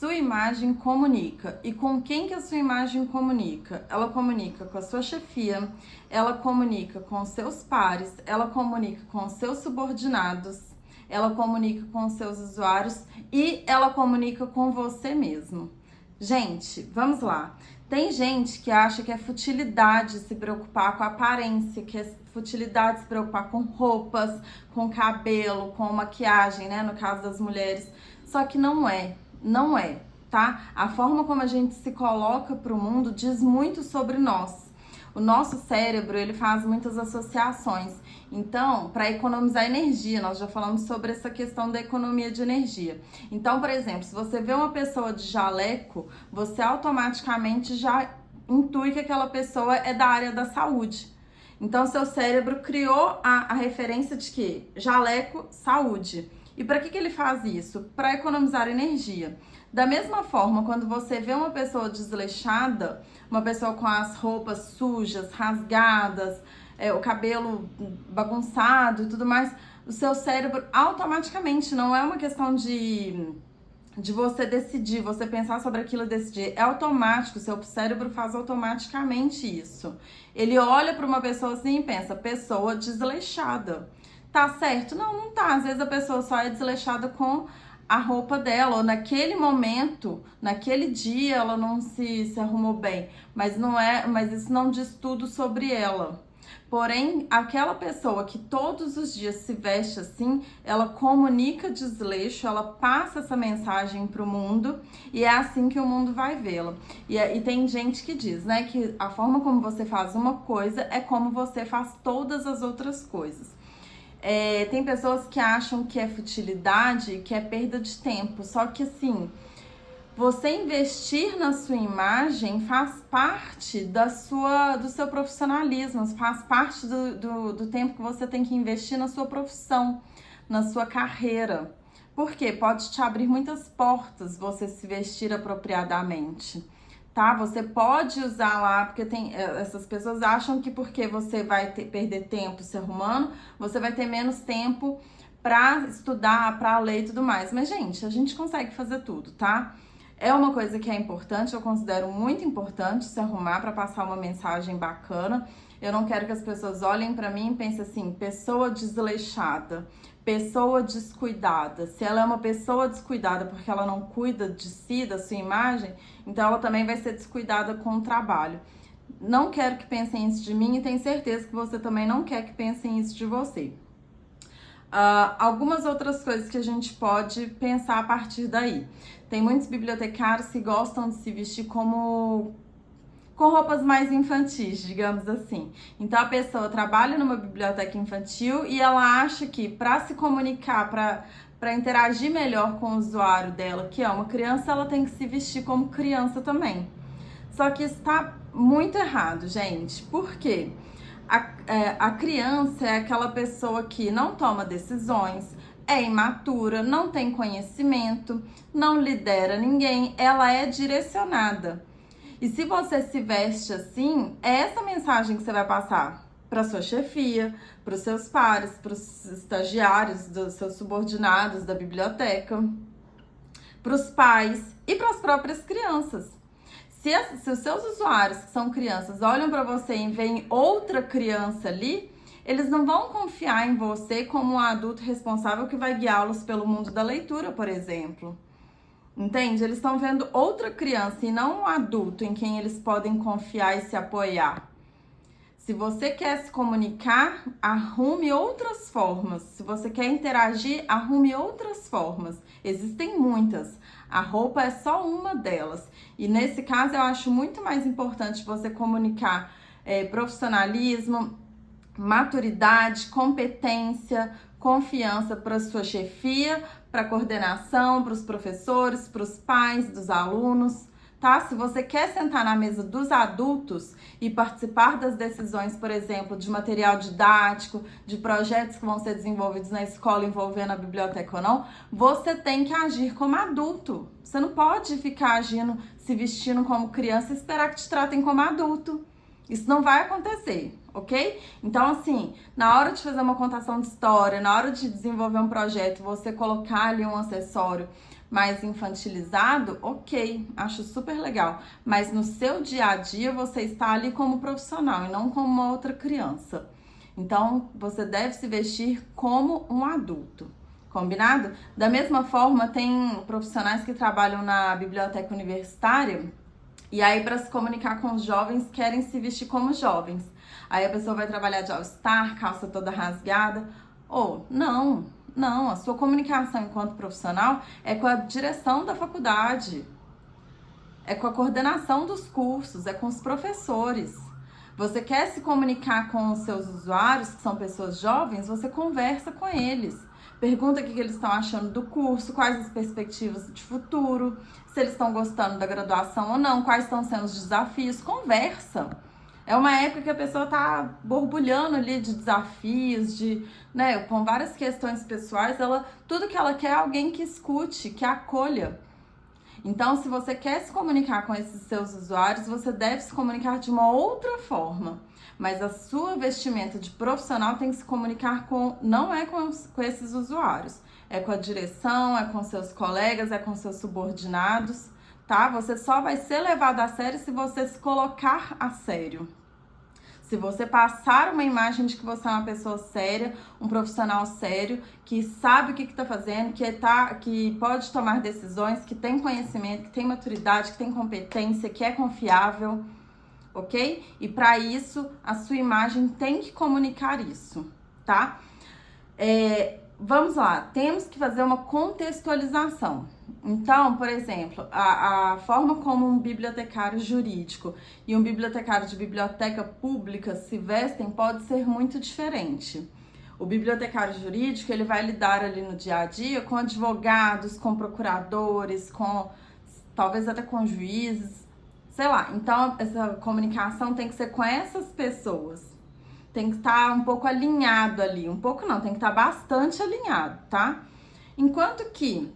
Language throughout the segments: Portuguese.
sua imagem comunica. E com quem que a sua imagem comunica? Ela comunica com a sua chefia, ela comunica com os seus pares, ela comunica com os seus subordinados, ela comunica com os seus usuários e ela comunica com você mesmo. Gente, vamos lá. Tem gente que acha que é futilidade se preocupar com a aparência, que é futilidade se preocupar com roupas, com cabelo, com maquiagem, né? No caso das mulheres. Só que não é, tá? A forma como a gente se coloca para o mundo diz muito sobre nós. O nosso cérebro, ele faz muitas associações. Então, para economizar energia, nós já falamos sobre essa questão da economia de energia. Então, por exemplo, se você vê uma pessoa de jaleco, você automaticamente já intui que aquela pessoa é da área da saúde. Então, seu cérebro criou a referência de que jaleco, saúde. E para que ele faz isso? Para economizar energia. Da mesma forma, quando você vê uma pessoa desleixada, uma pessoa com as roupas sujas, rasgadas, o cabelo bagunçado e tudo mais, o seu cérebro automaticamente, não é uma questão de você decidir, você pensar sobre aquilo e decidir, é automático, o seu cérebro faz automaticamente isso. Ele olha para uma pessoa assim e pensa, pessoa desleixada. Tá certo? Não, não tá. Às vezes a pessoa só é desleixada com a roupa dela, ou naquele momento, naquele dia ela não se arrumou bem, mas isso não diz tudo sobre ela. Porém, aquela pessoa que todos os dias se veste assim, ela comunica desleixo, ela passa essa mensagem para o mundo e é assim que o mundo vai vê-la. E tem gente que diz, né, que a forma como você faz uma coisa é como você faz todas as outras coisas. Tem pessoas que acham que é futilidade, que é perda de tempo. Só que assim, você investir na sua imagem faz parte do seu profissionalismo, faz parte do tempo que você tem que investir na sua profissão, na sua carreira. Porque pode te abrir muitas portas você se vestir apropriadamente. Tá? Você pode usar lá, porque essas pessoas acham que porque você vai perder tempo se arrumando, você vai ter menos tempo para estudar, para ler e tudo mais. Mas, gente, a gente consegue fazer tudo, tá? É uma coisa que é importante, eu considero muito importante se arrumar para passar uma mensagem bacana. Eu não quero que as pessoas olhem para mim e pensem assim, pessoa desleixada, pessoa descuidada. Se ela é uma pessoa descuidada porque ela não cuida de si, da sua imagem, então ela também vai ser descuidada com o trabalho. Não quero que pensem isso de mim e tenho certeza que você também não quer que pensem isso de você. Algumas outras coisas que a gente pode pensar a partir daí. Tem muitos bibliotecários que gostam de se vestir com roupas mais infantis, digamos assim. Então a pessoa trabalha numa biblioteca infantil e ela acha que para se comunicar, para interagir melhor com o usuário dela, que é uma criança, ela tem que se vestir como criança também. Só que isso está muito errado, gente. Por quê? A criança é aquela pessoa que não toma decisões, é imatura, não tem conhecimento, não lidera ninguém, ela é direcionada. E se você se veste assim, é essa mensagem que você vai passar para sua chefia, para os seus pares, para os estagiários, dos seus subordinados da biblioteca, para os pais e para as próprias crianças. Se os seus usuários, que são crianças, olham para você e veem outra criança ali, eles não vão confiar em você como um adulto responsável que vai guiá-los pelo mundo da leitura, por exemplo. Entende? Eles estão vendo outra criança e não um adulto em quem eles podem confiar e se apoiar. Se você quer se comunicar, arrume outras formas. Se você quer interagir, arrume outras formas. Existem muitas. A roupa é só uma delas. E nesse caso eu acho muito mais importante você comunicar profissionalismo, maturidade, competência, confiança para sua chefia, para a coordenação, para os professores, para os pais dos alunos, tá? Se você quer sentar na mesa dos adultos e participar das decisões, por exemplo, de material didático, de projetos que vão ser desenvolvidos na escola envolvendo a biblioteca ou não, você tem que agir como adulto. Você não pode ficar agindo, se vestindo como criança e esperar que te tratem como adulto. Isso não vai acontecer, ok? Então, assim, na hora de fazer uma contação de história, na hora de desenvolver um projeto, você colocar ali um acessório mais infantilizado, ok, acho super legal. Mas no seu dia a dia você está ali como profissional e não como uma outra criança. Então você deve se vestir como um adulto. Combinado? Da mesma forma, tem profissionais que trabalham na biblioteca universitária e aí, para se comunicar com os jovens, querem se vestir como jovens. Aí a pessoa vai trabalhar de all-star, calça toda rasgada. Ou, não, a sua comunicação enquanto profissional é com a direção da faculdade, é com a coordenação dos cursos, é com os professores. Você quer se comunicar com os seus usuários, que são pessoas jovens, você conversa com eles. Pergunta o que eles estão achando do curso, quais as perspectivas de futuro, se eles estão gostando da graduação ou não, quais estão sendo os desafios. Conversa. É uma época que a pessoa tá borbulhando ali de desafios, com várias questões pessoais. Tudo que ela quer é alguém que escute, que acolha. Então, se você quer se comunicar com esses seus usuários, você deve se comunicar de uma outra forma. Mas a sua vestimenta de profissional tem que se comunicar não é com esses usuários. É com a direção, é com seus colegas, é com seus subordinados, tá? Você só vai ser levado a sério se você se colocar a sério. Se você passar uma imagem de que você é uma pessoa séria, um profissional sério, que sabe o que está fazendo, que pode tomar decisões, que tem conhecimento, que tem maturidade, que tem competência, que é confiável, ok? E para isso, a sua imagem tem que comunicar isso, tá? Vamos lá, temos que fazer uma contextualização. Então, por exemplo, a forma como um bibliotecário jurídico e um bibliotecário de biblioteca pública se vestem pode ser muito diferente. O bibliotecário jurídico, ele vai lidar ali no dia a dia com advogados, com procuradores, talvez até com juízes, sei lá. Então, essa comunicação tem que ser com essas pessoas. Tem que estar um pouco alinhado ali. Um pouco não, tem que estar bastante alinhado, tá? Enquanto que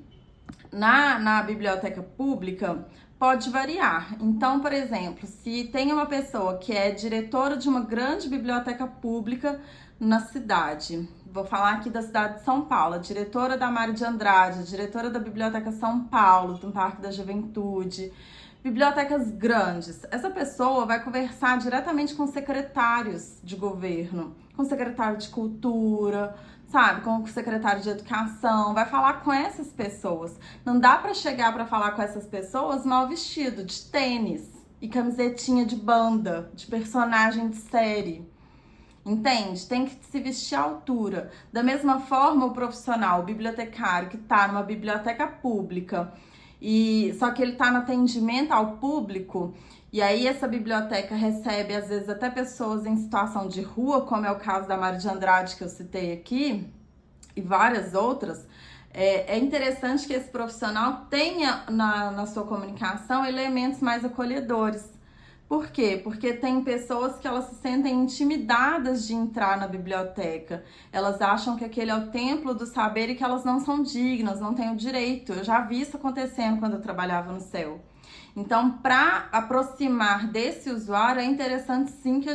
na biblioteca pública pode variar. Então, por exemplo, se tem uma pessoa que é diretora de uma grande biblioteca pública na cidade, vou falar aqui da cidade de São Paulo, a diretora da Mário de Andrade, a diretora da Biblioteca São Paulo, do Parque da Juventude, bibliotecas grandes. Essa pessoa vai conversar diretamente com secretários de governo, com secretário de cultura, sabe, com o secretário de educação, vai falar com essas pessoas. Não dá para chegar para falar com essas pessoas mal vestido, de tênis e camisetinha de banda, de personagem de série. Entende? Tem que se vestir à altura. Da mesma forma, o profissional, o bibliotecário que está numa biblioteca pública, só que ele está no atendimento ao público, e aí essa biblioteca recebe, às vezes, até pessoas em situação de rua, como é o caso da Mário de Andrade, que eu citei aqui, e várias outras. É interessante que esse profissional tenha na sua comunicação elementos mais acolhedores. Por quê? Porque tem pessoas que elas se sentem intimidadas de entrar na biblioteca. Elas acham que aquele é o templo do saber e que elas não são dignas, não têm o direito. Eu já vi isso acontecendo quando eu trabalhava no CEU. Então, para aproximar desse usuário, é interessante sim que a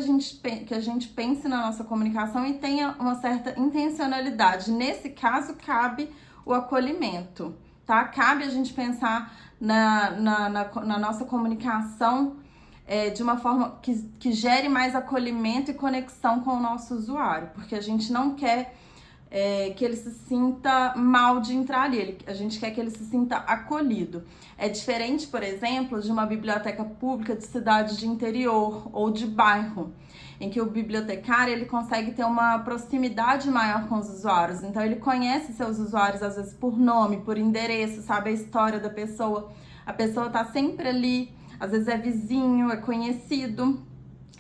gente pense na nossa comunicação e tenha uma certa intencionalidade. Nesse caso, cabe o acolhimento, tá? Cabe a gente pensar na nossa comunicação de uma forma que gere mais acolhimento e conexão com o nosso usuário, porque a gente não quer que ele se sinta mal de entrar ali, a gente quer que ele se sinta acolhido. É diferente, por exemplo, de uma biblioteca pública de cidade de interior ou de bairro, em que o bibliotecário ele consegue ter uma proximidade maior com os usuários, então ele conhece seus usuários às vezes por nome, por endereço, sabe a história da pessoa, a pessoa tá sempre ali, às vezes é vizinho, é conhecido,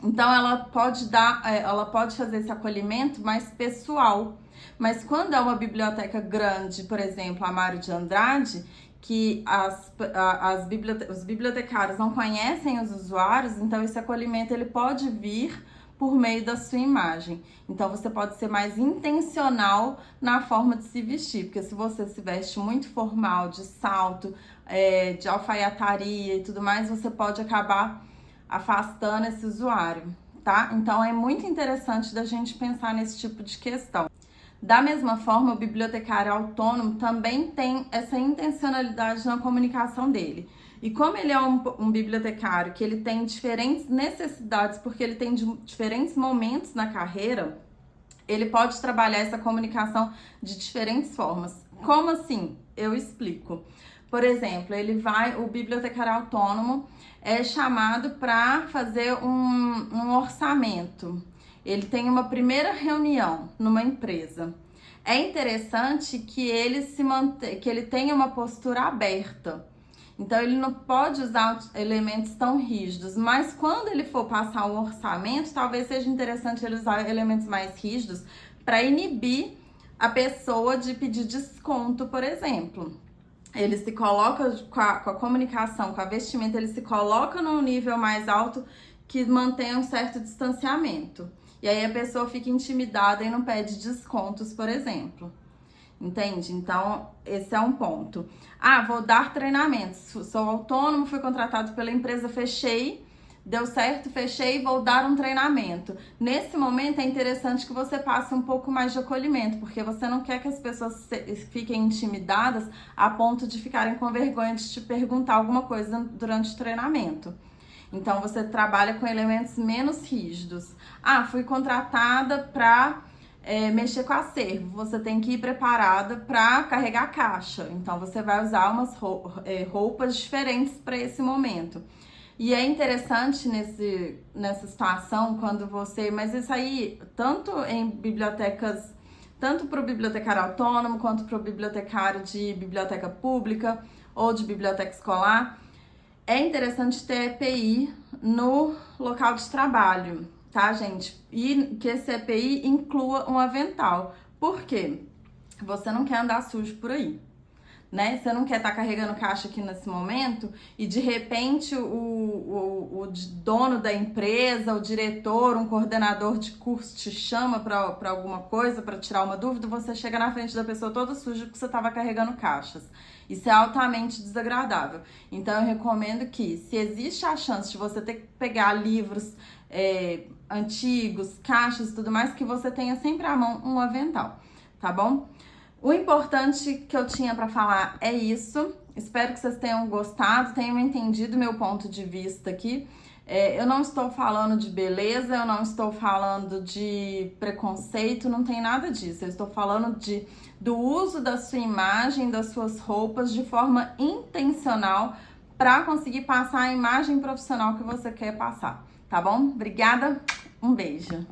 então ela pode fazer esse acolhimento mais pessoal. Mas quando é uma biblioteca grande, por exemplo, a Mário de Andrade, que os bibliotecários não conhecem os usuários, então esse acolhimento ele pode vir por meio da sua imagem. Então você pode ser mais intencional na forma de se vestir, porque se você se veste muito formal, de salto, de alfaiataria e tudo mais, você pode acabar afastando esse usuário, tá? Então é muito interessante da gente pensar nesse tipo de questão. Da mesma forma, o bibliotecário autônomo também tem essa intencionalidade na comunicação dele. E como ele é um bibliotecário que ele tem diferentes necessidades, porque ele tem diferentes momentos na carreira, ele pode trabalhar essa comunicação de diferentes formas. Como assim? Eu explico. Por exemplo, o bibliotecário autônomo é chamado para fazer um orçamento. Ele tem uma primeira reunião numa empresa. É interessante que ele tenha uma postura aberta. Então, ele não pode usar elementos tão rígidos, mas quando ele for passar um orçamento, talvez seja interessante ele usar elementos mais rígidos para inibir a pessoa de pedir desconto, por exemplo. Ele se coloca com a comunicação, com a vestimenta, ele se coloca num nível mais alto que mantém um certo distanciamento. E aí a pessoa fica intimidada e não pede descontos, por exemplo. Entende? Então, esse é um ponto. Vou dar treinamentos. Sou autônomo, fui contratado pela empresa, fechei, deu certo, fechei, vou dar um treinamento. Nesse momento é interessante que você passe um pouco mais de acolhimento, porque você não quer que as pessoas fiquem intimidadas a ponto de ficarem com vergonha de te perguntar alguma coisa durante o treinamento. Então, você trabalha com elementos menos rígidos. Fui contratada para mexer com acervo. Você tem que ir preparada para carregar a caixa. Então, você vai usar umas roupas diferentes para esse momento. E é interessante nessa situação, quando mas isso aí, tanto em bibliotecas, tanto para o bibliotecário autônomo, quanto para o bibliotecário de biblioteca pública ou de biblioteca escolar, é interessante ter EPI no local de trabalho, tá, gente? E que esse EPI inclua um avental. Por quê? Você não quer andar sujo por aí, né? Você não quer estar carregando caixa aqui nesse momento e de repente o dono da empresa, o diretor, um coordenador de curso te chama para alguma coisa, para tirar uma dúvida, você chega na frente da pessoa toda suja porque você estava carregando caixas. Isso é altamente desagradável. Então eu recomendo que, se existe a chance de você ter que pegar livros antigos, caixas e tudo mais, que você tenha sempre à mão um avental, tá bom? O importante que eu tinha para falar é isso. Espero que vocês tenham gostado, tenham entendido meu ponto de vista aqui. Eu não estou falando de beleza, eu não estou falando de preconceito, não tem nada disso. Eu estou falando do uso da sua imagem, das suas roupas de forma intencional para conseguir passar a imagem profissional que você quer passar, tá bom? Obrigada, um beijo.